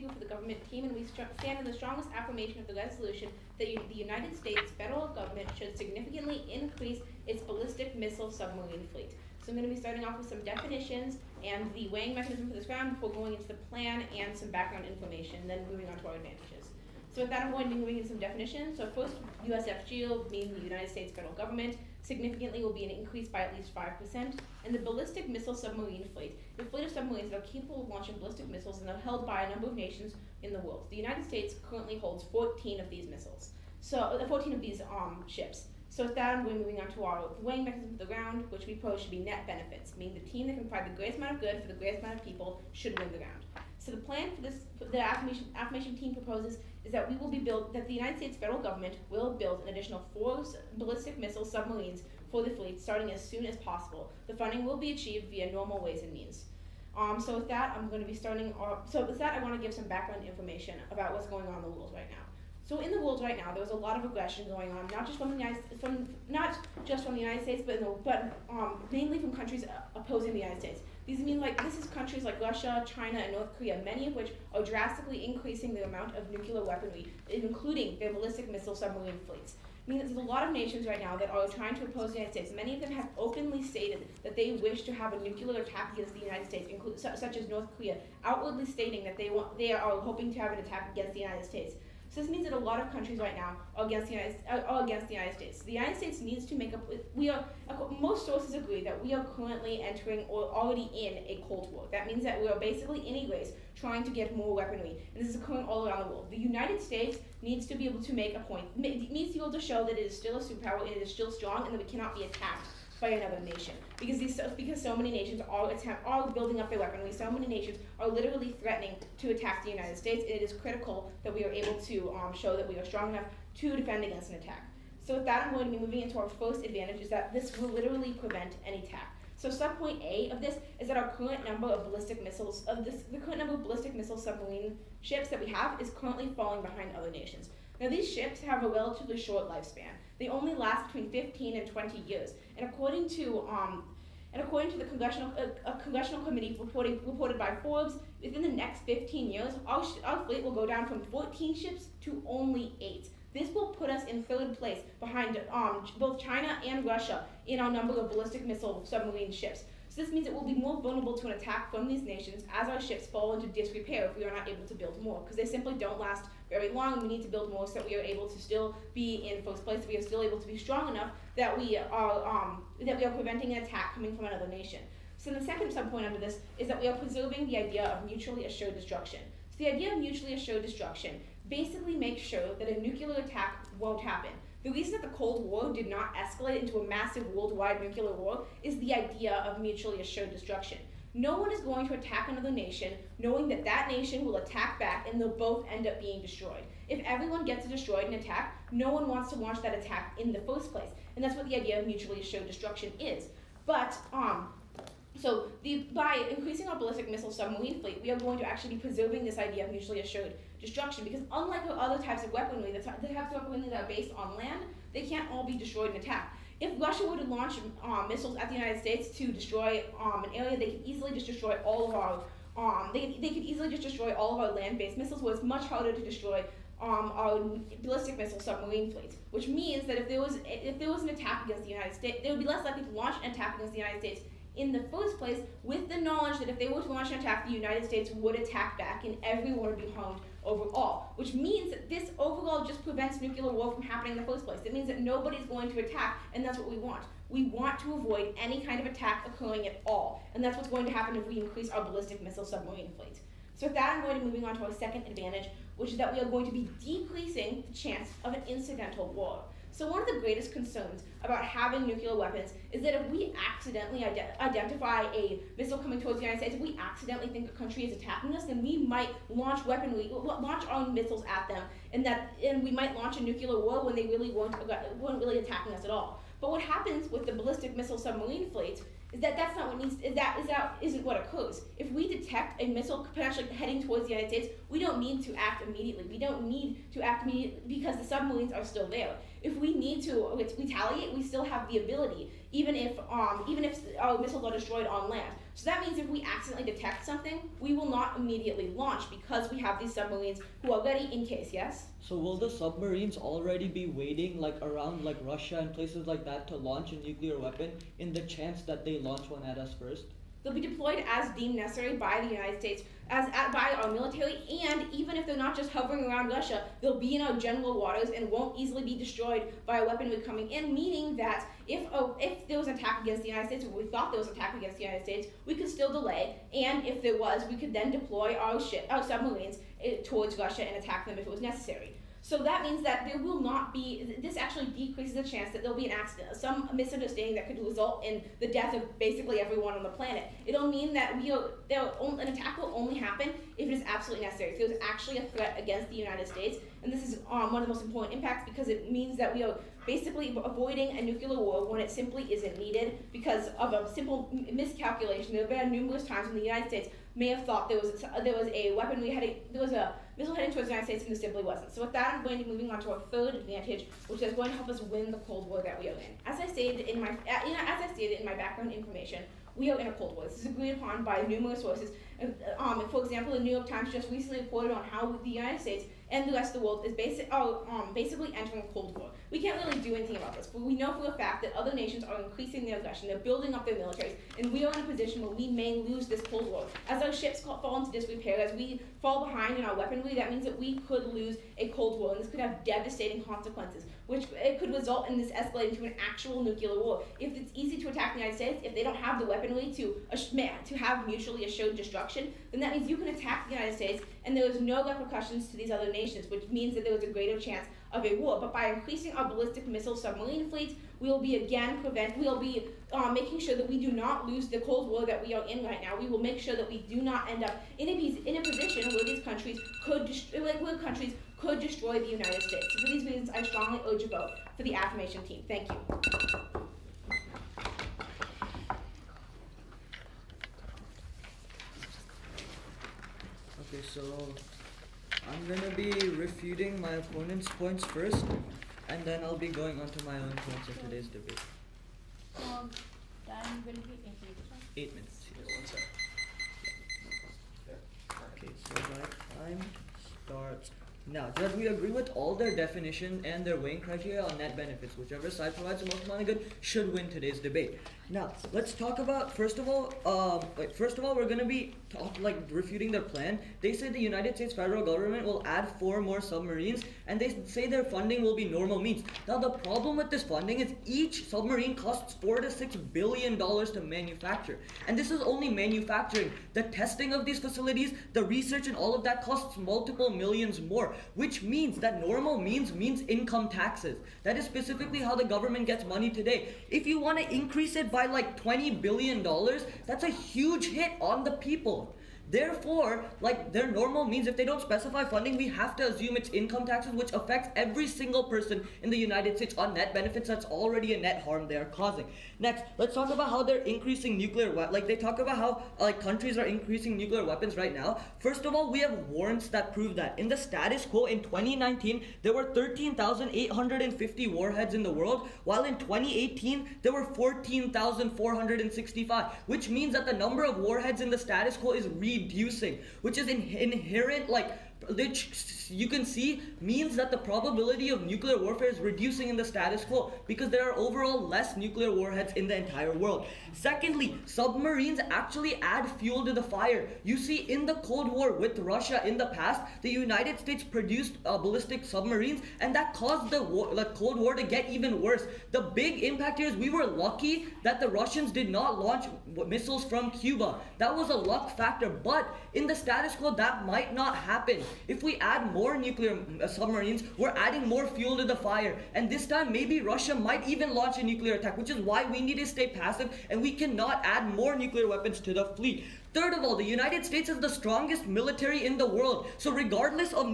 speaker for the government team, and we stand in the strongest affirmation of the resolution that the United States federal government should significantly increase its ballistic missile submarine fleet. So I'm going to be starting off with some definitions and the weighing mechanism for this round before going into the plan and some background information, and then moving on to our advantages. So with that, I'm going to be moving into some definitions. So first, USFG, meaning the United States federal government, significantly will be an increase by at least 5%. And the ballistic missile submarine fleet, the fleet of submarines that are capable of launching ballistic missiles and are held by a number of nations in the world. The United States currently holds 14 of these missiles. So 14 of these ships. So with that, I'm going moving on to our weighing mechanism for the round, which we propose should be net benefits, meaning the team that can provide the greatest amount of good for the greatest amount of people should win the round. So the plan for this, the affirmation team proposes, is that that the United States federal government will build an additional 4 ballistic missile submarines for the fleet, starting as soon as possible. The funding will be achieved via normal ways and means. So with that, I'm going to be starting. So with that, I want to give some background information about what's going on in the world right now. So in the world right now, there's a lot of aggression going on, not just from the United States, but mainly from countries opposing the United States. This is countries like Russia, China, and North Korea, many of which are drastically increasing the amount of nuclear weaponry, including their ballistic missile submarine fleets. There's a lot of nations right now that are trying to oppose the United States. Many of them have openly stated that they wish to have a nuclear attack against the United States, such as North Korea, outwardly stating that they are hoping to have an attack against the United States. So this means that a lot of countries right now are against the United States. The United States needs to make up. Most sources agree that we are currently entering or already in a Cold War. That means that we are basically in a race trying to get more weaponry, and this is occurring all around the world. The United States needs to be able to make a point. It needs to be able to show that it is still a superpower and it is still strong, and that we cannot be attacked by another nation, because so many nations are building up their weaponry. So many nations are literally threatening to attack the United States. It is critical that we are able to show that we are strong enough to defend against an attack. So with that, I'm going to be moving into our first advantage, is that this will literally prevent any attack. So subpoint A of this is that our current number of ballistic missiles, the current number of ballistic missile submarine ships that we have is currently falling behind other nations. Now these ships have a relatively short lifespan. They only last between 15 and 20 years. And according to the congressional committee reported by Forbes, within the next 15 years, our fleet will go down from 14 ships to only 8. This will put us in third place behind both China and Russia in our number of ballistic missile submarine ships. So this means it will be more vulnerable to an attack from these nations as our ships fall into disrepair if we are not able to build more, because they simply don't last very long, and we need to build more so that we are able to still be in first place, that we are still able to be strong enough that we are preventing an attack coming from another nation. So the second subpoint under this is that we are preserving the idea of mutually assured destruction. So the idea of mutually assured destruction basically makes sure that a nuclear attack won't happen. The reason that the Cold War did not escalate into a massive worldwide nuclear war is the idea of mutually assured destruction. No one is going to attack another nation knowing that that nation will attack back and they'll both end up being destroyed. If everyone gets destroyed in an attack, no one wants to launch that attack in the first place. And that's what the idea of mutually assured destruction is. But by increasing our ballistic missile submarine fleet, we are going to actually be preserving this idea of mutually assured destruction, because unlike other types of weaponry, the types of weaponry that are based on land, they can't all be destroyed in attack. If Russia were to launch missiles at the United States to destroy an area, they could easily just destroy all of our land-based missiles, where it's much harder to destroy our ballistic missile submarine fleet. Which means that if there was an attack against the United States, they would be less likely to launch an attack against the United States in the first place, with the knowledge that if they were to launch an attack, the United States would attack back and everyone would be harmed overall. Which means that this overall just prevents nuclear war from happening in the first place. It means that nobody's going to attack, and that's what we want. We want to avoid any kind of attack occurring at all, and that's what's going to happen if we increase our ballistic missile submarine fleet. So with that, I'm going to be moving on to our second advantage, which is that we are going to be decreasing the chance of an incidental war. So one of the greatest concerns about having nuclear weapons is that if we accidentally identify a missile coming towards the United States, if we accidentally think a country is attacking us, then we might launch our own missiles at them, and we might launch a nuclear war when they really weren't really attacking us at all. But what happens with the ballistic missile submarine fleet is that isn't what occurs. If we detect a missile potentially heading towards the United States, we don't need to act immediately. We don't need to act immediately because the submarines are still there. If we need to retaliate, we still have the ability, even if our missiles are destroyed on land. So that means if we accidentally detect something, we will not immediately launch because we have these submarines who are ready in case, yes? So will the submarines already be waiting like around like Russia and places like that to launch a nuclear weapon in the chance that they launch one at us first? They'll be deployed as deemed necessary by the United States, by our military, and even if they're not just hovering around Russia, they'll be in our general waters and won't easily be destroyed by a weaponry coming in, meaning that if there was an attack against the United States, or we thought there was an attack against the United States, we could still delay, and if there was, we could then deploy our submarines towards Russia and attack them if it was necessary. So that means that there will not be, this actually decreases the chance that there'll be an accident, some misunderstanding that could result in the death of basically everyone on the planet. It'll mean that an attack will only happen if it is absolutely necessary. If there's actually a threat against the United States, and this is one of the most important impacts because it means that we are basically avoiding a nuclear war when it simply isn't needed because of a simple miscalculation. There have been numerous times when the United States may have thought there was a weapon there was a missile heading towards the United States and there simply wasn't. So with that, I'm going to be moving on to our third advantage, which is going to help us win the Cold War that we are in. As I stated in my background information, we are in a Cold War. This is agreed upon by numerous sources. For example, the New York Times just recently reported on how the United States and the rest of the world is basically entering a Cold War. We can't really do anything about this, but we know for a fact that other nations are increasing their aggression, they're building up their militaries, and we are in a position where we may lose this Cold War. As our ships fall into disrepair, as we fall behind in our weaponry, that means that we could lose a Cold War, and this could have devastating consequences, which it could result in this escalating to an actual nuclear war. If it's easy to attack the United States, if they don't have the weaponry to have mutually assured destruction, then that means you can attack the United States and there is no repercussions to these other nations, which means that there is a greater chance of a war. But by increasing our ballistic missile submarine fleet, we will be making sure that we do not lose the Cold War that we are in right now. We will make sure that we do not end up in a position where these countries could destroy the United States. So for these reasons, I strongly urge a vote for the affirmation team. Thank you. Okay, so I'm gonna be refuting my opponent's points first, and then I'll be going on to my own points of today's debate. Time will be 8 minutes. Yes. Okay, so my time starts now. Judge, we agree with all their definition and their weighing criteria on net benefits. Whichever side provides the most amount of good should win today's debate. Now, let's talk about first of all, we're gonna be refuting their plan. They say the United States federal government will add 4 more submarines, and they say their funding will be normal means. Now, the problem with this funding is each submarine costs $4 to $6 billion to manufacture, and this is only manufacturing. The testing of these facilities, the research, and all of that costs multiple millions more, which means that normal means income taxes. That is specifically how the government gets money today. If you want to increase it by like $20 billion, that's a huge hit on the people. Therefore, their normal means, if they don't specify funding, we have to assume it's income taxes, which affects every single person in the United States on net benefits. That's already a net harm they are causing. Next, let's talk about how they're increasing nuclear weapons. They talk about how countries are increasing nuclear weapons right now. First of all, we have warrants that prove that. In the status quo in 2019, there were 13,850 warheads in the world, while in 2018, there were 14,465, which means that the number of warheads in the status quo is reducing, which is inherent, which you can see means that the probability of nuclear warfare is reducing in the status quo because there are overall less nuclear warheads in the entire world. Secondly, submarines actually add fuel to the fire. You see, in the Cold War with Russia in the past, the United States produced ballistic submarines, and that caused the Cold War to get even worse. The big impact here is we were lucky that the Russians did not launch missiles from Cuba. That was a luck factor, but in the status quo, that might not happen. If we add more nuclear submarines, we're adding more fuel to the fire. And this time, maybe Russia might even launch a nuclear attack, which is why we need to stay passive and we cannot add more nuclear weapons to the fleet. Third of all, the United States is the strongest military in the world. So regardless of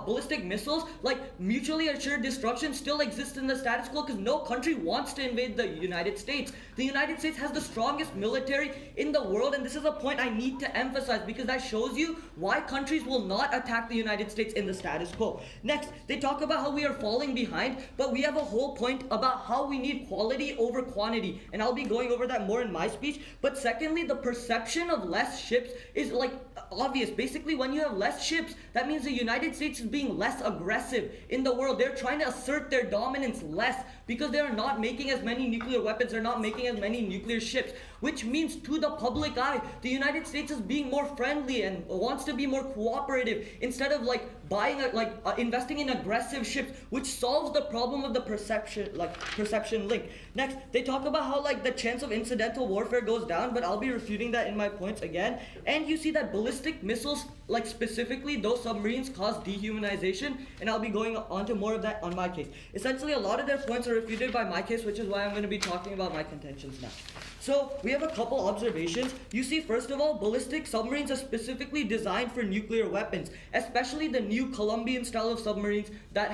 ballistic missiles, like mutually assured destruction still exists in the status quo because no country wants to invade the United States. The United States has the strongest military in the world, and this is a point I need to emphasize because that shows you why countries will not attack the United States in the status quo. Next, they talk about how we are falling behind, but we have a whole point about how we need quality over quantity, and I'll be going over that more in my speech. But secondly, the perception of less ships is like obvious. Basically, when you have less ships, that means the United States is being less aggressive in the world. They're trying to assert their dominance less because they are not making as many nuclear weapons, they're not making as many nuclear ships, which means to the public eye, the United States is being more friendly and wants to be more cooperative instead of like investing in aggressive ships, which solves the problem of the perception link. Next, they talk about how like the chance of incidental warfare goes down, but I'll be refuting that in my points again. And you see that ballistic missiles, like specifically those submarines, cause dehumanization, and I'll be going on to more of that on my case. Essentially, a lot of their points are refuted by my case, which is why I'm going to be talking about my contentions now. So we have a couple observations. You see, first of all, ballistic submarines are specifically designed for nuclear weapons, especially the new Colombian style of submarines that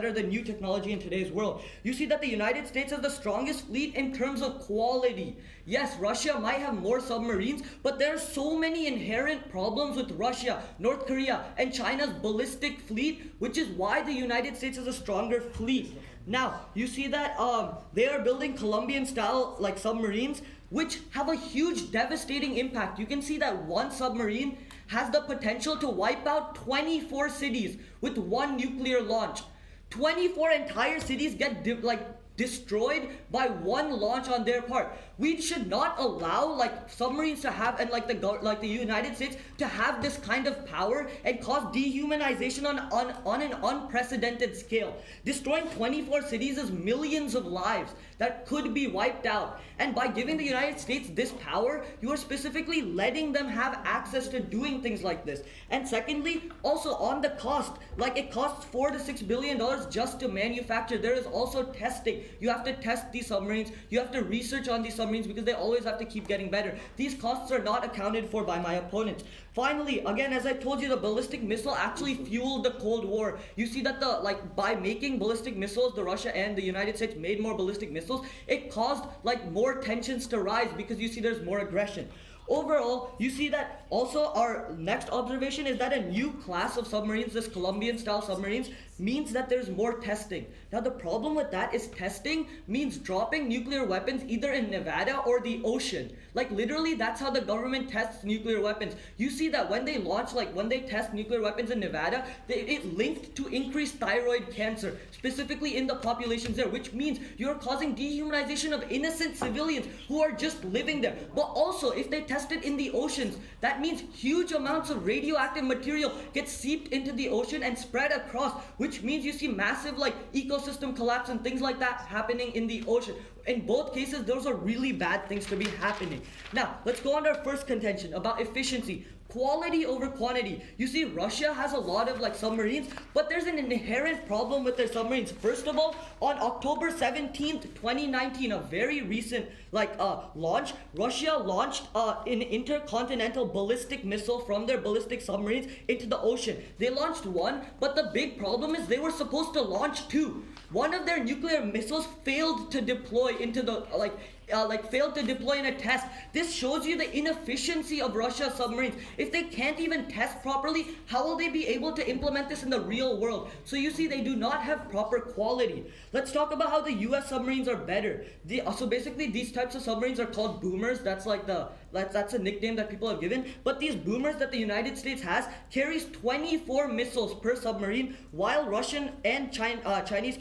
are the new technology in today's world. You see that the United States has the strongest fleet in terms of quality. Yes, Russia might have more submarines, but there are so many inherent problems with Russia, North Korea, and China's ballistic fleet, which is why the United States has a stronger fleet. Now, you see that they are building Colombian-style like submarines, which have a huge devastating impact. You can see that one submarine has the potential to wipe out 24 cities with one nuclear launch. 24 entire cities get destroyed by one launch on their part. We should not allow like submarines to have, and like the United States to have this kind of power and cause dehumanization on an unprecedented scale. Destroying 24 cities is millions of lives that could be wiped out. And by giving the United States this power, you are specifically letting them have access to doing things like this. And secondly, also on the cost, like it costs $4 to $6 billion just to manufacture. There is also testing. You have to test these submarines. You have to research on these submarines because they always have to keep getting better. These costs are not accounted for by my opponents. Finally, again, as I told you, the ballistic missile actually fueled the Cold War. You see that by making ballistic missiles, the Russia and the United States made more ballistic missiles, it caused more tensions to rise because you see there's more aggression. Overall, you see that also our next observation is that a new class of submarines, this Colombian-style submarines, means that there's more testing. Now the problem with that is testing means dropping nuclear weapons either in Nevada or the ocean. Like literally that's how the government tests nuclear weapons. You see that when they launch, when they test nuclear weapons in Nevada, it linked to increased thyroid cancer, specifically in the populations there, which means you're causing dehumanization of innocent civilians who are just living there. But also, if they test it in the oceans, that means huge amounts of radioactive material get seeped into the ocean and spread across, which means you see massive ecosystem collapse and things like that happening in the ocean. In both cases, those are really bad things to be happening. Now, let's go on to our first contention about efficiency. Quality over quantity. You see, Russia has a lot of submarines, but there's an inherent problem with their submarines. First of all, on October 17th, 2019, a very recent launch, Russia launched an intercontinental ballistic missile from their ballistic submarines into the ocean. They launched one, but the big problem is they were supposed to launch two. One of their nuclear missiles failed to deploy into the failed to deploy in a test. This shows you the inefficiency of Russia's submarines. If they can't even test properly, how will they be able to implement this in the real world? So you see, they do not have proper quality. Let's talk about how the US submarines are better. So basically, these types of submarines are called boomers. That's that's a nickname that people have given. But these boomers that the United States has carries 24 missiles per submarine, while Russian and Chinese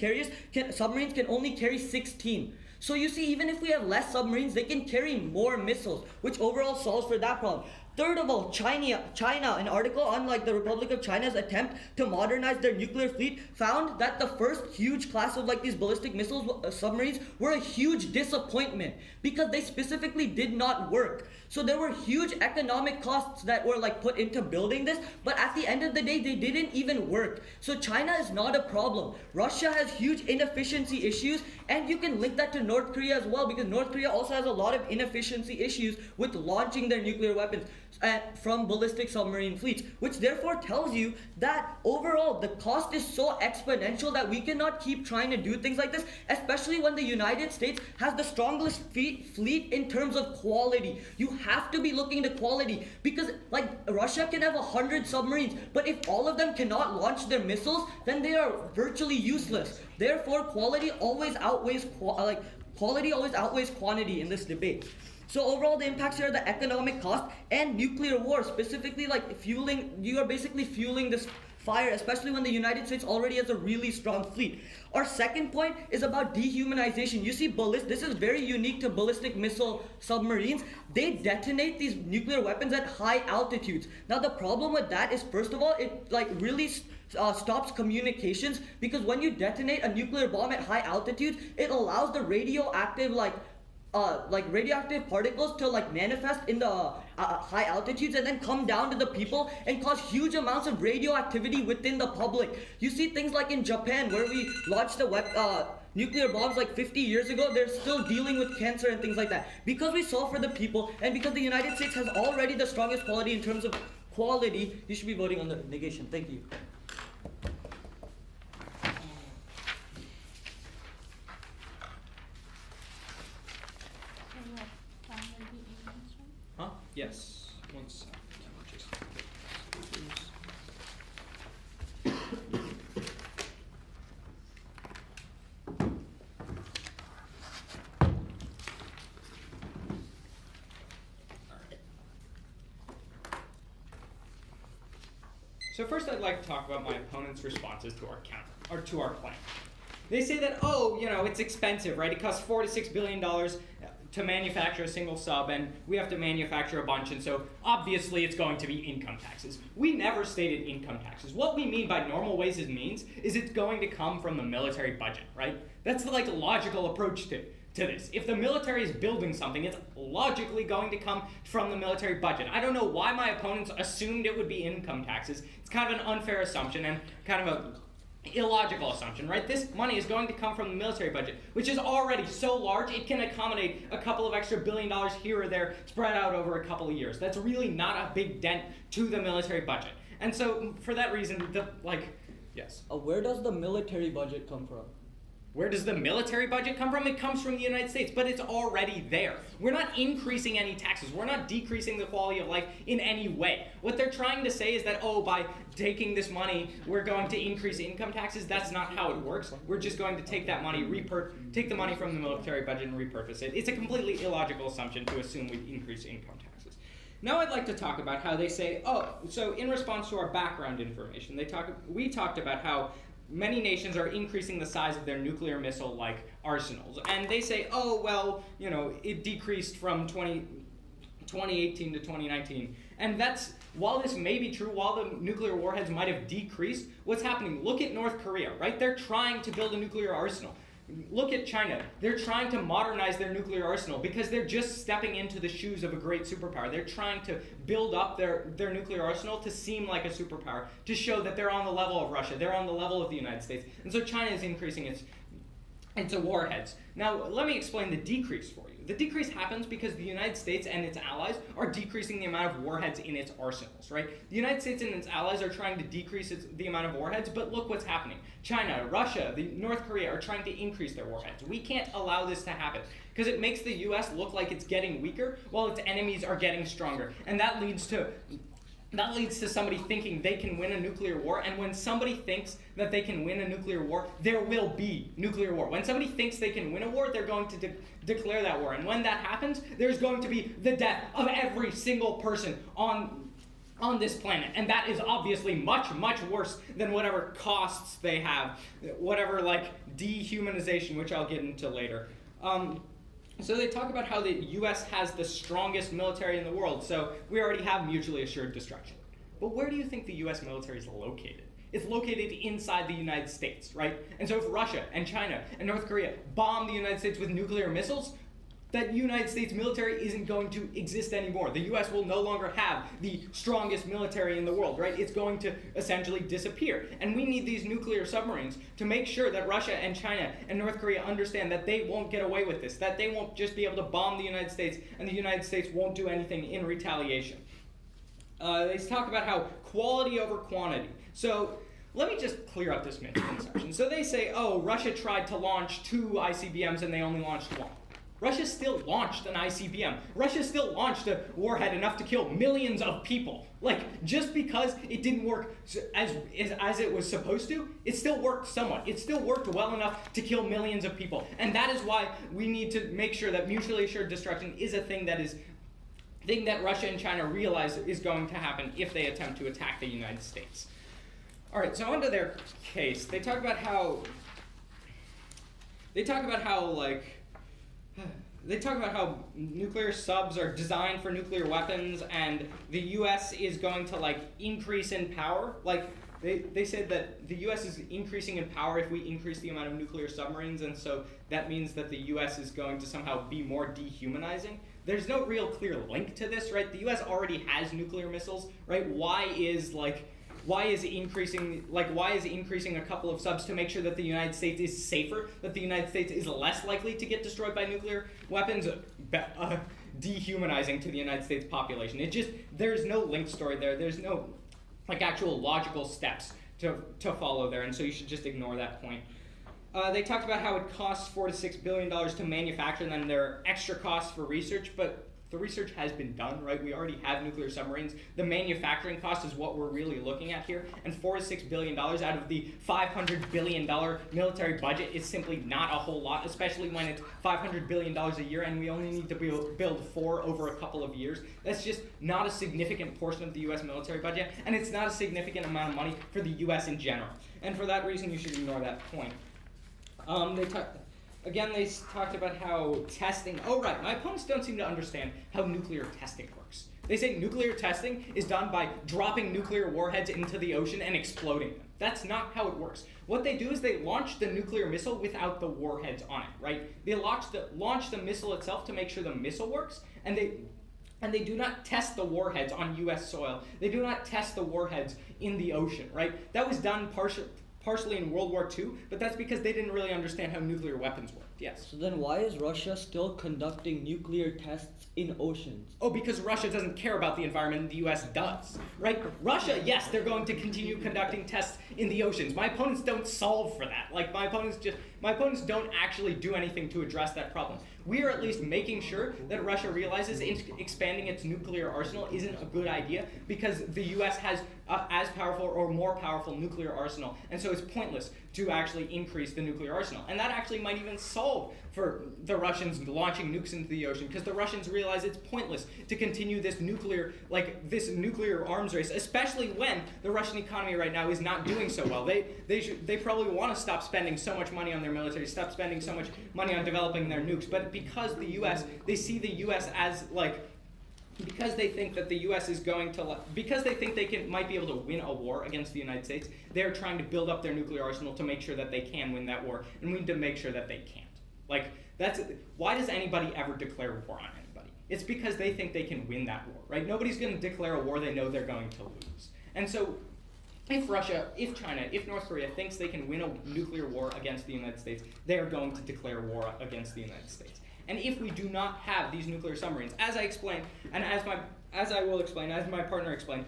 submarines can only carry 16. So you see, even if we have less submarines, they can carry more missiles, which overall solves for that problem. Third of all, China, an article on the Republic of China's attempt to modernize their nuclear fleet found that the first huge class of these ballistic missiles submarines were a huge disappointment because they specifically did not work. So there were huge economic costs that were put into building this, but at the end of the day, they didn't even work. So China is not a problem. Russia has huge inefficiency issues, And you can link that to North Korea as well, because North Korea also has a lot of inefficiency issues with launching their nuclear weapons from ballistic submarine fleets, which therefore tells you that overall the cost is so exponential that we cannot keep trying to do things like this, especially when the United States has the strongest fleet in terms of quality. You have to be looking to quality, because like Russia can have 100 submarines, but if all of them cannot launch their missiles, then they are virtually useless. Therefore, quality always outweighs quantity in this debate. So overall, the impacts here are the economic cost and nuclear war, specifically like you are basically fueling this fire, especially when the United States already has a really strong fleet. Our second point is about dehumanization. You see, this is very unique to ballistic missile submarines. They detonate these nuclear weapons at high altitudes. Now the problem with that is, first of all, it really stops communications, because when you detonate a nuclear bomb at high altitudes, it allows the radioactive particles to manifest in the high altitudes and then come down to the people and cause huge amounts of radioactivity within the public. You see things like in Japan, where we launched the nuclear bombs 50 years ago, they're still dealing with cancer and things like that. Because we solve for the people, and because the United States has already the strongest quality in terms of quality, you should be voting on the negation. Thank you. Huh? Yes. One second. Just So first I'd like to talk about my opponent's responses to our to our plan. They say that, it's expensive, right? It costs $4 to $6 billion to manufacture a single sub, and we have to manufacture a bunch, and so obviously it's going to be income taxes. We never stated income taxes. What we mean by normal ways and means is it's going to come from the military budget, right? That's the logical approach to this. If the military is building something, it's logically going to come from the military budget. I don't know why my opponents assumed it would be income taxes. It's kind of an unfair assumption and kind of a illogical assumption, right? This money is going to come from the military budget, which is already so large it can accommodate a couple of extra $1 billion here or there spread out over a couple of years. That's really not a big dent to the military budget. And so for that reason, yes. Where does the military budget come from? Where does the military budget come from? It comes from the United States, but it's already there. We're not increasing any taxes. We're not decreasing the quality of life in any way. What they're trying to say is that, by taking this money, we're going to increase income taxes. That's not how it works. We're just going to take that money, take the money from the military budget and repurpose it. It's a completely illogical assumption to assume we'd increase income taxes. Now I'd like to talk about how they say, so in response to our background information, we talked about how many nations are increasing the size of their nuclear missile arsenals. And they say, it decreased from 2018 to 2019. And while this may be true, while the nuclear warheads might have decreased, what's happening? Look at North Korea, right? They're trying to build a nuclear arsenal. Look at China. They're trying to modernize their nuclear arsenal because they're just stepping into the shoes of a great superpower. They're trying to build up their nuclear arsenal to seem like a superpower, to show that they're on the level of Russia, they're on the level of the United States. And so China is increasing its warheads. Now, let me explain the decrease for you. The decrease happens because the United States and its allies are decreasing the amount of warheads in its arsenals, right? The United States and its allies are trying to decrease the amount of warheads, but look what's happening. China, Russia, North Korea are trying to increase their warheads. We can't allow this to happen because it makes the U.S. look like it's getting weaker while its enemies are getting stronger. And that leads to somebody thinking they can win a nuclear war, and when somebody thinks that they can win a nuclear war, there will be nuclear war. When somebody thinks they can win a war, they're going to declare that war. And when that happens, there's going to be the death of every single person on this planet. And that is obviously much, much worse than whatever costs they have, whatever dehumanization, which I'll get into later. So they talk about how the U.S. has the strongest military in the world, so we already have mutually assured destruction. But where do you think the U.S. military is located? It's located inside the United States, right? And so if Russia and China and North Korea bomb the United States with nuclear missiles, that the United States military isn't going to exist anymore. The US will no longer have the strongest military in the world, right? It's going to essentially disappear. And we need these nuclear submarines to make sure that Russia and China and North Korea understand that they won't get away with this, that they won't just be able to bomb the United States and the United States won't do anything in retaliation. They talk about how quality over quantity. So let me just clear up this misconception. So they say, oh, Russia tried to launch 2 ICBMs and they only launched 1. Russia still launched an ICBM. Russia still launched a warhead enough to kill millions of people. Like, just because it didn't work as it was supposed to, it still worked somewhat. It still worked well enough to kill millions of people. And that is why we need to make sure that mutually assured destruction is a thing that Russia and China realize is going to happen if they attempt to attack the United States. All right, so onto their case. They talk about how nuclear subs are designed for nuclear weapons, and the U.S. is going to increase in power. They said that the U.S. is increasing in power if we increase the amount of nuclear submarines, and so that means that the U.S. is going to somehow be more dehumanizing. There's no real clear link to this, right? The U.S. already has nuclear missiles, right? Why is increasing a couple of subs to make sure that the United States is safer, that the United States is less likely to get destroyed by nuclear weapons, dehumanizing to the United States population? There's no link story there. There's no actual logical steps to follow there, and so you should just ignore that point. They talked about how it costs $4 to $6 billion to manufacture, and then there are extra costs for research, but the research has been done, right? We already have nuclear submarines. The manufacturing cost is what we're really looking at here, and $4 to $6 billion out of the $500 billion military budget is simply not a whole lot, especially when it's $500 billion a year and we only need to build 4 over a couple of years. That's just not a significant portion of the U.S. military budget, and it's not a significant amount of money for the U.S. in general. And for that reason, you should ignore that point. They talked about how testing. Oh, right. My opponents don't seem to understand how nuclear testing works. They say nuclear testing is done by dropping nuclear warheads into the ocean and exploding them. That's not how it works. What they do is they launch the nuclear missile without the warheads on it, right? They launch the missile itself to make sure the missile works, and they do not test the warheads on U.S. soil. They do not test the warheads in the ocean, right? That was done partially in World War II, but that's because they didn't really understand how nuclear weapons worked. Yes. So then why is Russia still conducting nuclear tests in oceans? Oh, because Russia doesn't care about the environment and the US does, right? Russia, yes, they're going to continue conducting tests in the oceans. My opponents don't solve for that. My opponents don't actually do anything to address that problem. We are at least making sure that Russia realizes expanding its nuclear arsenal isn't a good idea because the US has as powerful or more powerful nuclear arsenal, and so it's pointless to actually increase the nuclear arsenal. And that actually might even solve for the Russians launching nukes into the ocean, because the Russians realize it's pointless to continue this nuclear arms race, especially when the Russian economy right now is not doing so well. They probably want to stop spending so much money on their military, stop spending so much money on developing their nukes, but because they see the US as because they think that the U.S. is going to, because they think they might be able to win a war against the United States, they're trying to build up their nuclear arsenal to make sure that they can win that war, and we need to make sure that they can't. Why does anybody ever declare war on anybody? It's because they think they can win that war, right? Nobody's going to declare a war they know they're going to lose. And so, if Russia, if China, if North Korea thinks they can win a nuclear war against the United States, they are going to declare war against the United States. And if we do not have these nuclear submarines, as I explained, and as my partner explained,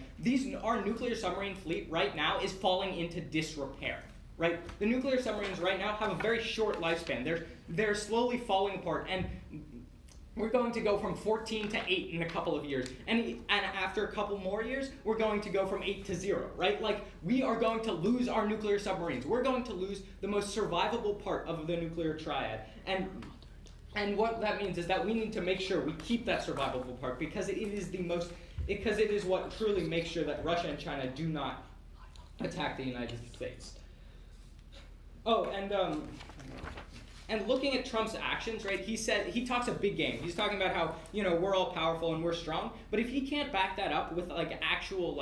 our nuclear submarine fleet right now is falling into disrepair, right? The nuclear submarines right now have a very short lifespan. They're slowly falling apart, and we're going to go from 14 to 8 in a couple of years. And after a couple more years, we're going to go from 8 to 0, right? We are going to lose our nuclear submarines. We're going to lose the most survivable part of the nuclear triad. And what that means is that we need to make sure we keep that survivable part, because it is what truly makes sure that Russia and China do not attack the United States. Oh, and looking at Trump's actions, right? He talks a big game. He's talking about how, we're all powerful and we're strong, but if he can't back that up with actual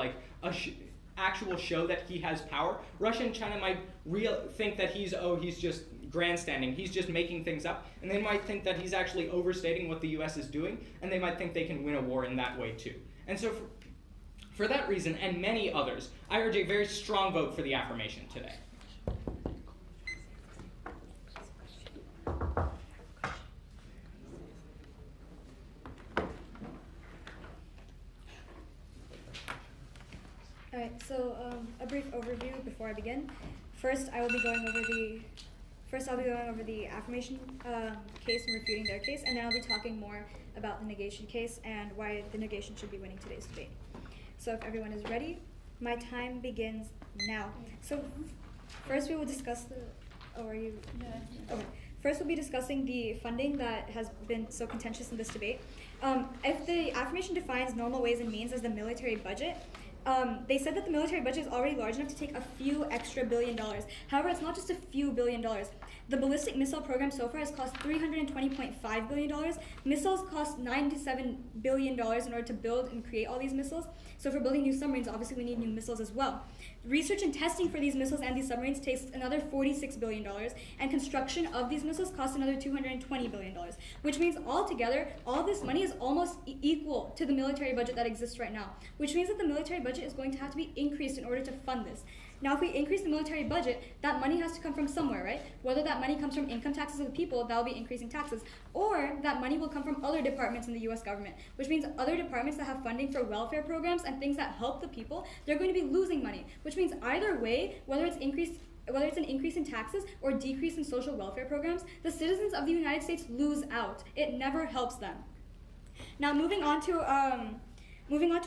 actual show that he has power, Russia and China might think that he's just grandstanding, he's just making things up, and they might think that he's actually overstating what the US is doing, and they might think they can win a war in that way too. And so for that reason, and many others, I urge a very strong vote for the affirmation today. Alright, so a brief overview before I begin. First, I'll be going over the affirmation case and refuting their case, and then I'll be talking more about the negation case and why the negation should be winning today's debate. So if everyone is ready, my time begins now. So first we will discuss Okay. First we'll be discussing the funding that has been so contentious in this debate. If the affirmation defines normal ways and means as the military budget, they said that the military budget is already large enough to take a few extra $1 billion. However, it's not just a few $1 billion. The ballistic missile program so far has cost $320.5 billion. Missiles cost $97 billion in order to build and create all these missiles. So if we're building new submarines, obviously we need new missiles as well. Research and testing for these missiles and these submarines takes another $46 billion, and construction of these missiles costs another $220 billion, which means altogether, all this money is almost equal to the military budget that exists right now, which means that the military budget is going to have to be increased in order to fund this. Now, if we increase the military budget, that money has to come from somewhere, right? Whether that money comes from income taxes of the people, that will be increasing taxes, or that money will come from other departments in the US government, which means other departments that have funding for welfare programs and things that help the people, they're going to be losing money, which means either way, whether it's an increase in taxes or decrease in social welfare programs, the citizens of the United States lose out. It never helps them. Now, moving on to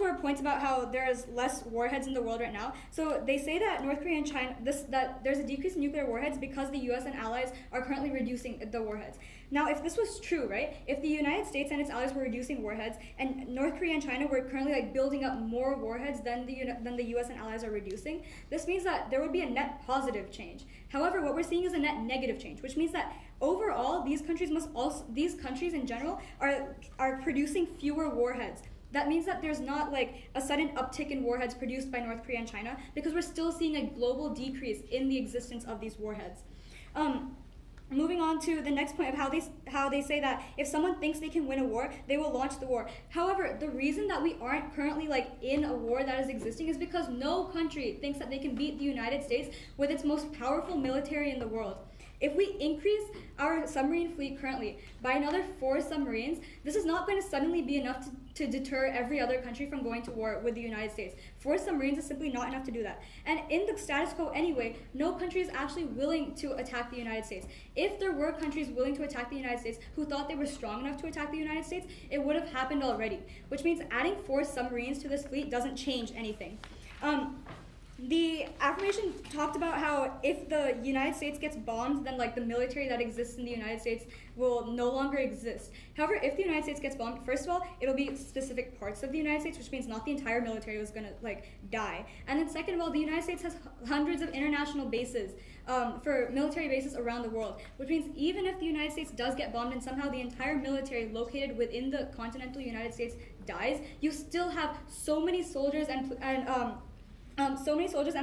our points about how there is less warheads in the world right now. So they say that North Korea and China, that there's a decrease in nuclear warheads because the US and allies are currently reducing the warheads. Now, if this was true, right? If the United States and its allies were reducing warheads, and North Korea and China were currently building up more warheads than the US and allies are reducing, this means that there would be a net positive change. However, what we're seeing is a net negative change, which means that overall, these countries in general are producing fewer warheads. That means that there's not a sudden uptick in warheads produced by North Korea and China, because we're still seeing a global decrease in the existence of these warheads. Moving on to the next point of how they say that if someone thinks they can win a war, they will launch the war. However, the reason that we aren't currently in a war that is existing is because no country thinks that they can beat the United States with its most powerful military in the world. If we increase our submarine fleet currently by another 4 submarines, this is not going to suddenly be enough to deter every other country from going to war with the United States. 4 submarines is simply not enough to do that. And in the status quo anyway, no country is actually willing to attack the United States. If there were countries willing to attack the United States who thought they were strong enough to attack the United States, it would have happened already, which means adding 4 submarines to this fleet doesn't change anything. The affirmation talked about how if the United States gets bombed, then the military that exists in the United States will no longer exist. However, if the United States gets bombed, first of all, it'll be specific parts of the United States, which means not the entire military was gonna die. And then second of all, the United States has hundreds of international bases for military bases around the world, which means even if the United States does get bombed and somehow the entire military located within the continental United States dies, you still have so many soldiers and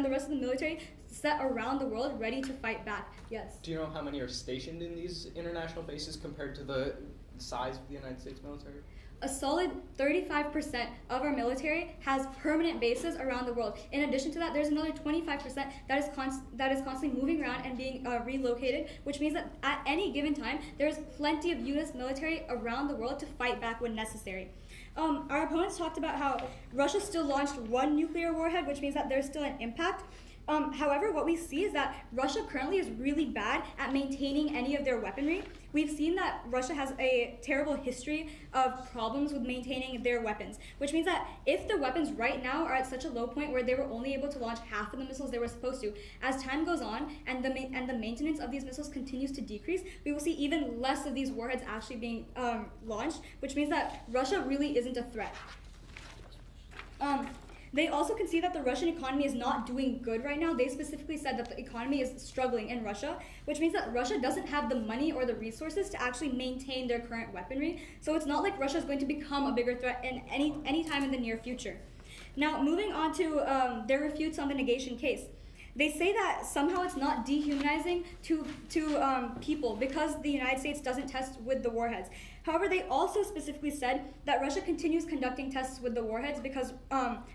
the rest of the military set around the world ready to fight back. Yes? Do you know how many are stationed in these international bases compared to the size of the United States military? A solid 35% of our military has permanent bases around the world. In addition to that, there's another 25% that is constantly moving around and being relocated, which means that at any given time, there is plenty of U.S. military around the world to fight back when necessary. Our opponents talked about how Russia still launched 1 nuclear warhead, which means that there's still an impact. However, what we see is that Russia currently is really bad at maintaining any of their weaponry. We've seen that Russia has a terrible history of problems with maintaining their weapons, which means that if the weapons right now are at such a low point where they were only able to launch half of the missiles they were supposed to, as time goes on and the maintenance of these missiles continues to decrease, we will see even less of these warheads actually being launched, which means that Russia really isn't a threat. They also can see that the Russian economy is not doing good right now. They specifically said that the economy is struggling in Russia, which means that Russia doesn't have the money or the resources to actually maintain their current weaponry. So it's not like Russia is going to become a bigger threat in any time in the near future. Now, moving on to their refutes on the negation case. They say that somehow it's not dehumanizing to people because the United States doesn't test with the warheads. However, they also specifically said that Russia continues conducting tests with the warheads because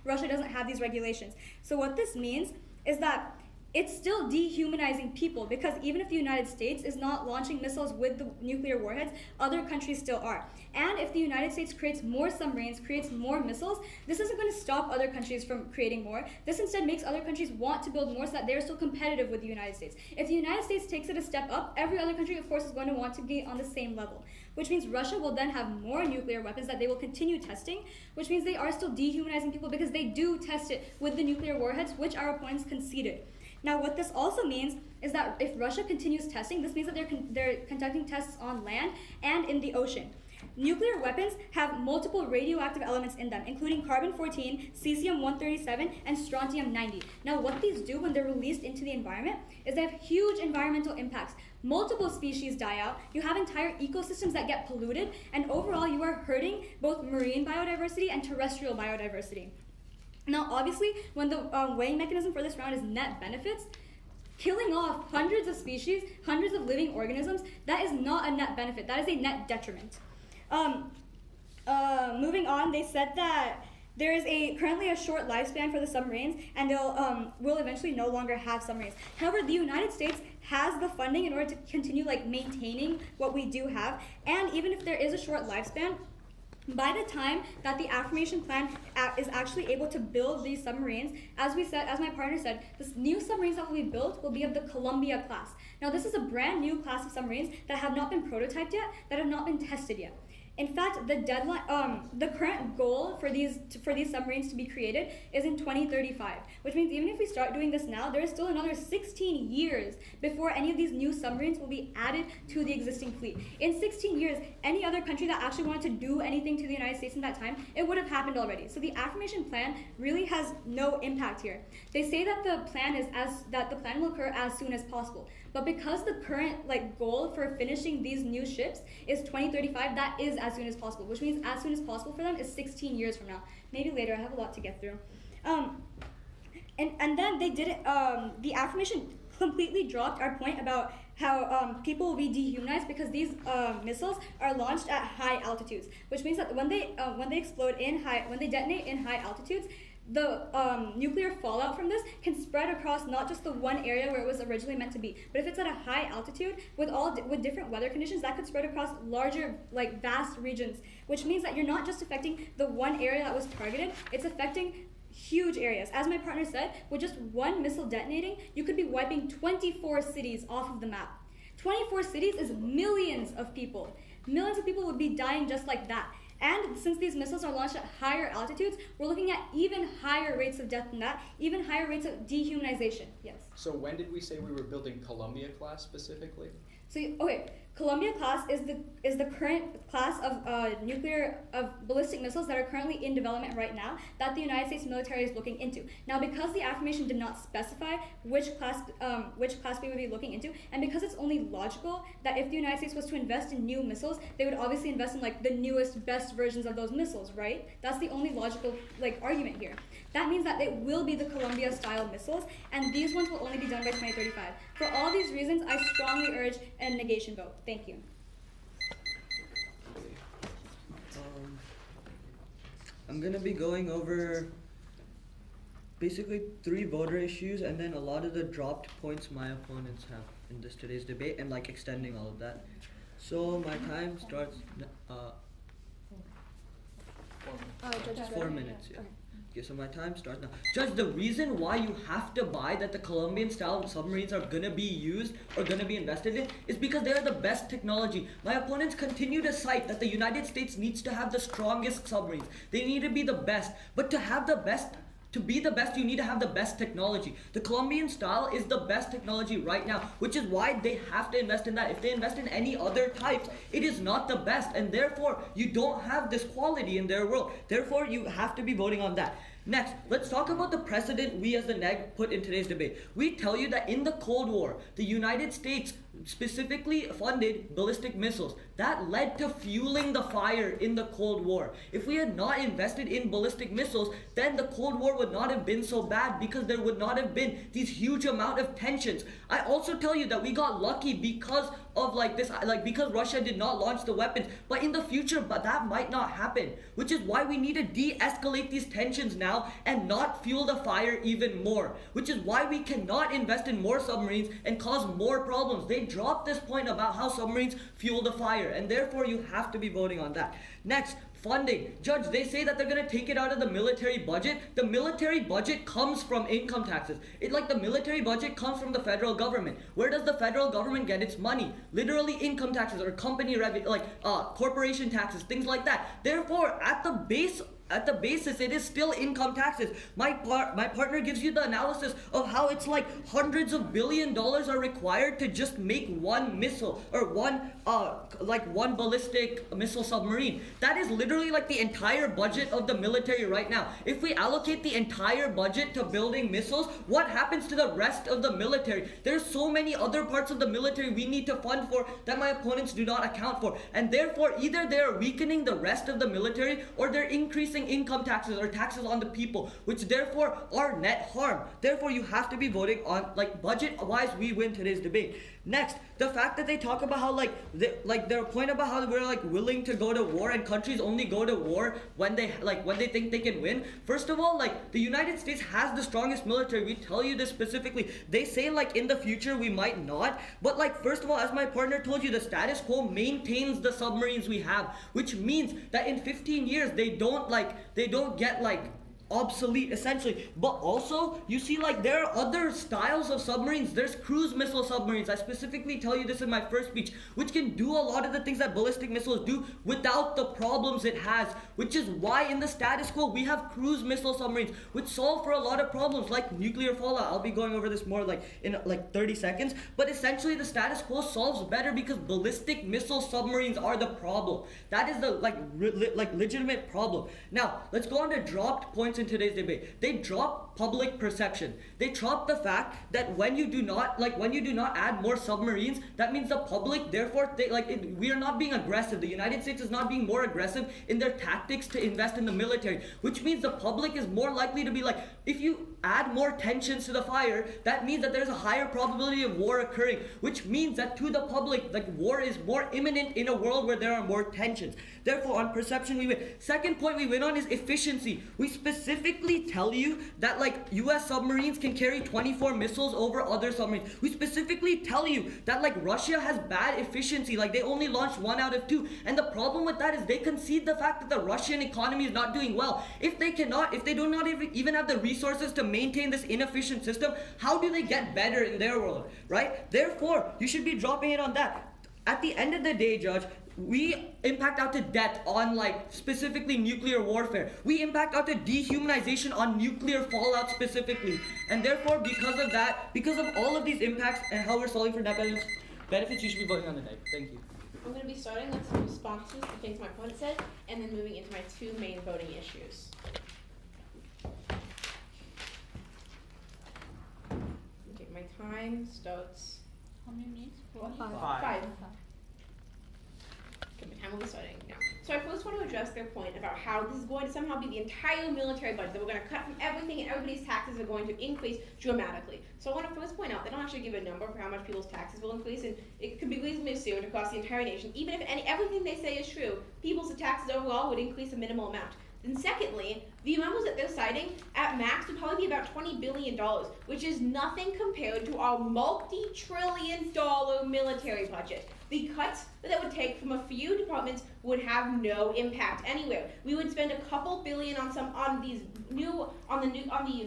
Russia doesn't have these regulations. So what this means is that it's still dehumanizing people because even if the United States is not launching missiles with the nuclear warheads, other countries still are. And if the United States creates more submarines, creates more missiles, this isn't going to stop other countries from creating more. This instead makes other countries want to build more so that they're still competitive with the United States. If the United States takes it a step up, every other country, of course, is going to want to be on the same level, which means Russia will then have more nuclear weapons that they will continue testing, which means they are still dehumanizing people because they do test it with the nuclear warheads, which our opponents conceded. Now, what this also means is that if Russia continues testing, this means that they're conducting tests on land and in the ocean. Nuclear weapons have multiple radioactive elements in them, including carbon-14, cesium-137, and strontium-90. Now, what these do when they're released into the environment is they have huge environmental impacts. Multiple species die out, you have entire ecosystems that get polluted, and overall you are hurting both marine biodiversity and terrestrial biodiversity. Now, obviously, when the weighing mechanism for this round is net benefits, killing off hundreds of species, hundreds of living organisms, that is not a net benefit. That is a net detriment. Moving on, they said that there is currently a short lifespan for the submarines, and they'll will eventually no longer have submarines. However, the United States has the funding in order to continue maintaining what we do have, and even if there is a short lifespan, by the time that the affirmation plan is actually able to build these submarines, as my partner said, this new submarines that will be built will be of the Columbia class. Now, this is a brand new class of submarines that have not been prototyped yet, that have not been tested yet. In fact, the current goal for these submarines to be created is in 2035, which means even if we start doing this now, there is still another 16 years before any of these new submarines will be added to the existing fleet. In 16 years, any other country that actually wanted to do anything to the United States in that time, it would have happened already. So the affirmation plan really has no impact here. They say that the plan will occur as soon as possible. But because the current goal for finishing these new ships is 2035, that is as soon as possible, which means as soon as possible for them is 16 years from now. Maybe later, I have a lot to get through. And then they did it, the affirmation completely dropped our point about how people will be dehumanized because these missiles are launched at high altitudes, which means that when they detonate in high altitudes, the nuclear fallout from this can spread across not just the one area where it was originally meant to be, but if it's at a high altitude with different weather conditions, that could spread across larger, vast regions, which means that you're not just affecting the one area that was targeted, it's affecting huge areas. As my partner said, with just one missile detonating, you could be wiping 24 cities off of the map. 24 cities is millions of people. Millions of people would be dying just like that. And since these missiles are launched at higher altitudes, we're looking at even higher rates of death than that, even higher rates of dehumanization. Yes. So when did we say we were building Columbia class specifically? So Columbia class is the current class of ballistic missiles that are currently in development right now that the United States military is looking into. Now, because the affirmation did not specify which class we would be looking into, and because it's only logical that if the United States was to invest in new missiles, they would obviously invest in the newest, best versions of those missiles, right? That's the only logical argument here. That means that it will be the Columbia-style missiles, and these ones will only be done by 2035. For all these reasons, I strongly urge a negation vote. Thank you. I'm gonna be going over basically 3 voter issues and then a lot of the dropped points my opponents have in today's debate and extending all of that. So my time starts. 4 minutes. Yeah. Okay, so my time starts now. Judge, the reason why you have to buy that the Colombian-style submarines are gonna be used or gonna be invested in is because they are the best technology. My opponents continue to cite that the United States needs to have the strongest submarines. They need to be the best. But to have the best, to be the best, you need to have the best technology. The Colombian style is the best technology right now, which is why they have to invest in that. If they invest in any other types, it is not the best, and therefore you don't have this quality in their world. Therefore, you have to be voting on that. Next, let's talk about the precedent we as the NEG put in today's debate. We tell you that in the Cold War, the United States specifically funded ballistic missiles. That led to fueling the fire in the Cold War. If we had not invested in ballistic missiles, then the Cold War would not have been so bad because there would not have been these huge amount of tensions. I also tell you that we got lucky because of because Russia did not launch the weapons, but in the future, but that might not happen, which is why we need to de-escalate these tensions now and not fuel the fire even more, which is why we cannot invest in more submarines and cause more problems. They dropped this point about how submarines fuel the fire, and therefore you have to be voting on that. Next, funding. Judge, they say that they're going to take it out of the military budget. The military budget comes from income taxes. The military budget comes from the federal government. Where does the federal government get its money? Literally income taxes or company revenue, corporation taxes, things like that. Therefore, at the basis, it is still income taxes. My partner gives you the analysis of how it's like hundreds of $1 billion are required to just make one missile or one ballistic missile submarine. That is literally like the entire budget of the military right now. If we allocate the entire budget to building missiles, what happens to the rest of the military? There's so many other parts of the military we need to fund for that my opponents do not account for. And therefore, either they're weakening the rest of the military or they're increasing income taxes or taxes on the people, which therefore are net harm. Therefore, you have to be voting on budget-wise. We win today's debate. Next, the fact that they talk about how their point about how we're willing to go to war and countries only go to war when they think they can win. First of all, the United States has the strongest military. We tell you this specifically. They say in the future we might not, but first of all, as my partner told you, the status quo maintains the submarines we have, which means that in 15 years they don't get obsolete essentially. But also you see there are other styles of submarines. There's cruise missile submarines. I specifically tell you this in my first speech, which can do a lot of the things that ballistic missiles do without the problems it has, which is why in the status quo we have cruise missile submarines which solve for a lot of problems like nuclear fallout. I'll be going over this more in 30 seconds, but essentially the status quo solves better because ballistic missile submarines are the problem. That is the legitimate problem. Now let's go on to dropped points in today's debate. They drop public perception. They drop the fact that when you do not add more submarines, that means the public, therefore we are not being aggressive. The United States is not being more aggressive in their tactics to invest in the military, which means the public is more likely to be if you add more tensions to the fire, that means that there's a higher probability of war occurring, which means that to the public, war is more imminent in a world where there are more tensions. Therefore, on perception, we win. Second point we win on is efficiency. We specifically tell you that US submarines can carry 24 missiles over other submarines. We specifically tell you that Russia has bad efficiency. They only launched 1 out of 2. And the problem with that is they concede the fact that the Russian economy is not doing well. If they do not even have the resources to maintain this inefficient system, how do they get better in their world, right? Therefore, you should be dropping it on that. At the end of the day, Judge, we impact out to death on specifically nuclear warfare. We impact out to dehumanization on nuclear fallout specifically. And therefore, because of that, because of all of these impacts and how we're solving for net benefits, you should be voting on the neg. Thank you. I'm going to be starting with some responses to things my opponent said, and then moving into my 2 main voting issues. Okay, my time starts. How many minutes? 5. Okay, my time will be starting now. So I first want to address their point about how this is going to somehow be the entire military budget, that we're going to cut from everything and everybody's taxes are going to increase dramatically. So I want to first point out, they don't actually give a number for how much people's taxes will increase, and it could be reasonably assumed across the entire nation. Even if everything they say is true, people's taxes overall would increase a minimal amount. Then secondly, the amounts that they're citing at max would probably be about $20 billion, which is nothing compared to our multi-trillion-dollar military budget. The cuts that it would take from a few departments would have no impact anywhere. We would spend a couple billion on the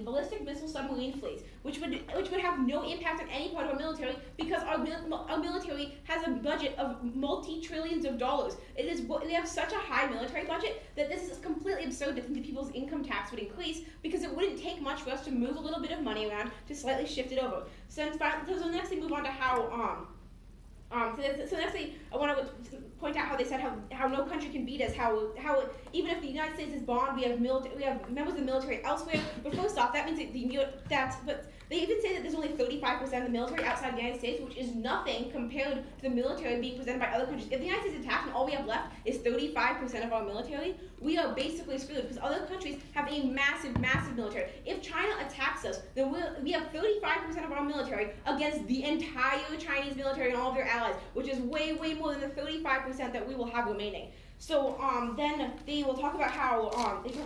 ballistic missile submarine fleets, which would have no impact on any part of our military because our military has a budget of multi-trillions of dollars. They have such a high military budget that this is completely absurd to think that people's income tax would increase because it wouldn't take much for us to move a little bit of money around to slightly shift it over. So next we move on to how So that's I want to point out how they said how no country can beat us. How even if the United States is bombed, we have members of the military elsewhere. But first off, that means but they even say that there's only 35% of the military outside the United States, which is nothing compared to the military being presented by other countries. If the United States attacks and all we have left is 35% of our military, we are basically screwed because other countries have a massive military. If China attacks us, then we have 35% of our military against the entire Chinese military and all of their allies, which is way more than the 35% that we will have remaining. So then they will talk about how it's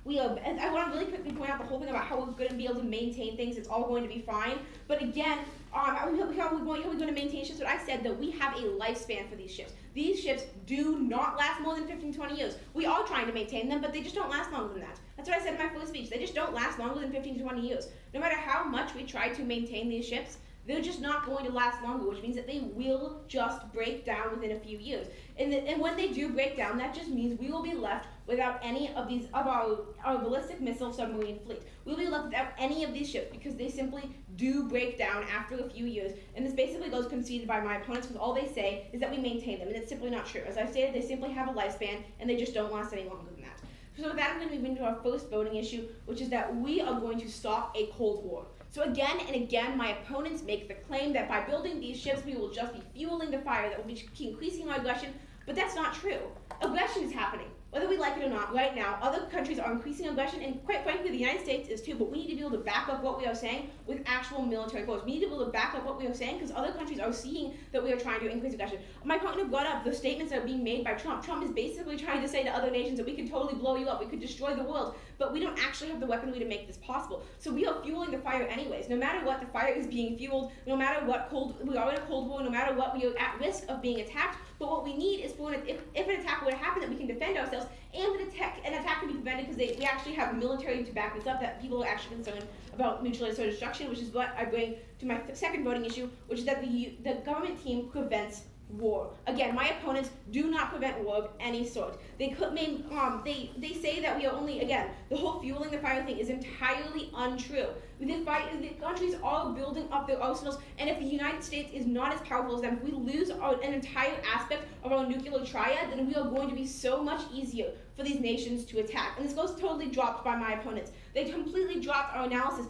and I want to really quickly point out the whole thing about how we're going to be able to maintain things. It's all going to be fine. But again, how are we going to maintain ships? But I said that we have a lifespan for these ships. These ships do not last more than 15, 20 years. We are trying to maintain them, but they just don't last longer than that. That's what I said in my first speech. They just don't last longer than 15 to 20 years. No matter how much we try to maintain these ships, they're just not going to last longer, which means that they will just break down within a few years. And when they do break down, that just means we will be left without any of our ballistic missile submarine fleet. We'll be left without any of these ships because they simply do break down after a few years. And this basically goes conceded by my opponents because all they say is that we maintain them, and it's simply not true. As I stated, they simply have a lifespan, and they just don't last any longer than that. So with that, I'm going to move into our first voting issue, which is that we are going to stop a Cold War. So again and again, my opponents make the claim that by building these ships, we will just be fueling the fire that will be increasing our aggression, but that's not true. Aggression is happening. Whether we like it or not, right now, other countries are increasing aggression, and quite frankly, the United States is too, but we need to be able to back up what we are saying with actual military force. We need to be able to back up what we are saying because other countries are seeing that we are trying to increase aggression. My opponent brought up the statements that are being made by Trump. Trump is basically trying to say to other nations that we could totally blow you up, we could destroy the world, but we don't actually have the weaponry to make this possible. So we are fueling the fire anyways. No matter what, the fire is being fueled, no matter what we are in a Cold War, no matter what, we are at risk of being attacked, but what we need is for if an attack were to happen, that we can defend ourselves, and an attack can be prevented because we actually have military to back this up, that people are actually concerned about mutual assured destruction, which is what I bring to my second voting issue, which is that the government team prevents war. Again, my opponents do not prevent war of any sort. They say that we are only, again, the whole fueling the fire thing is entirely untrue. The countries are building up their arsenals, and if the United States is not as powerful as them, if we lose an entire aspect of our nuclear triad, then we are going to be so much easier for these nations to attack. And this goes totally dropped by my opponents. They completely dropped our analysis.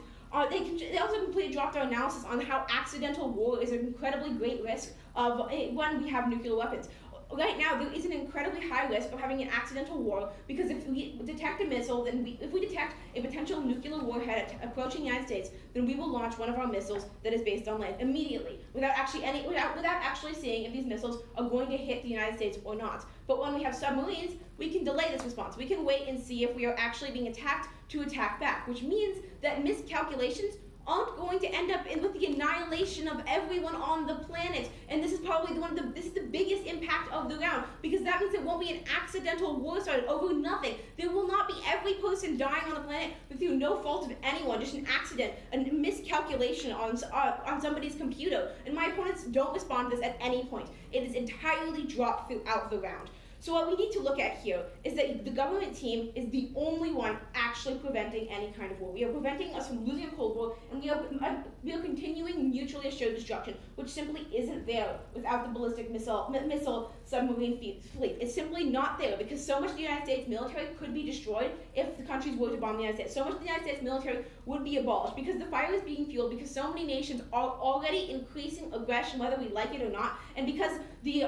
They also completely dropped our analysis on how accidental war is an incredibly great risk of when we have nuclear weapons. Right now, there is an incredibly high risk of having an accidental war because if we detect a missile, then if we detect a potential nuclear warhead approaching the United States, then we will launch one of our missiles that is based on land immediately, without actually seeing if these missiles are going to hit the United States or not. But when we have submarines, we can delay this response. We can wait and see if we are actually being attacked to attack back, which means that miscalculations aren't going to end up with the annihilation of everyone on the planet. And this is probably this is the biggest impact of the round, because that means it won't be an accidental war started over nothing. There will not be every person dying on the planet through no fault of anyone, just an accident, a miscalculation on somebody's computer. And my opponents don't respond to this at any point. It is entirely dropped throughout the round. So what we need to look at here is that the government team is the only one actually preventing any kind of war. We are preventing us from losing a Cold War, and we are continuing mutually assured destruction, which simply isn't there without the ballistic missile submarine fleet. It's simply not there because so much of the United States military could be destroyed if the countries were to bomb the United States. So much of the United States military would be abolished because the fire is being fueled, because so many nations are already increasing aggression, whether we like it or not, and because these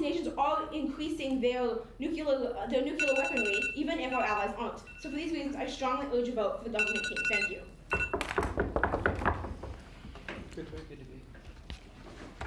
nations are increasing their nuclear weaponry, even if our allies aren't. So for these reasons, I strongly urge a vote for the government team. Thank you.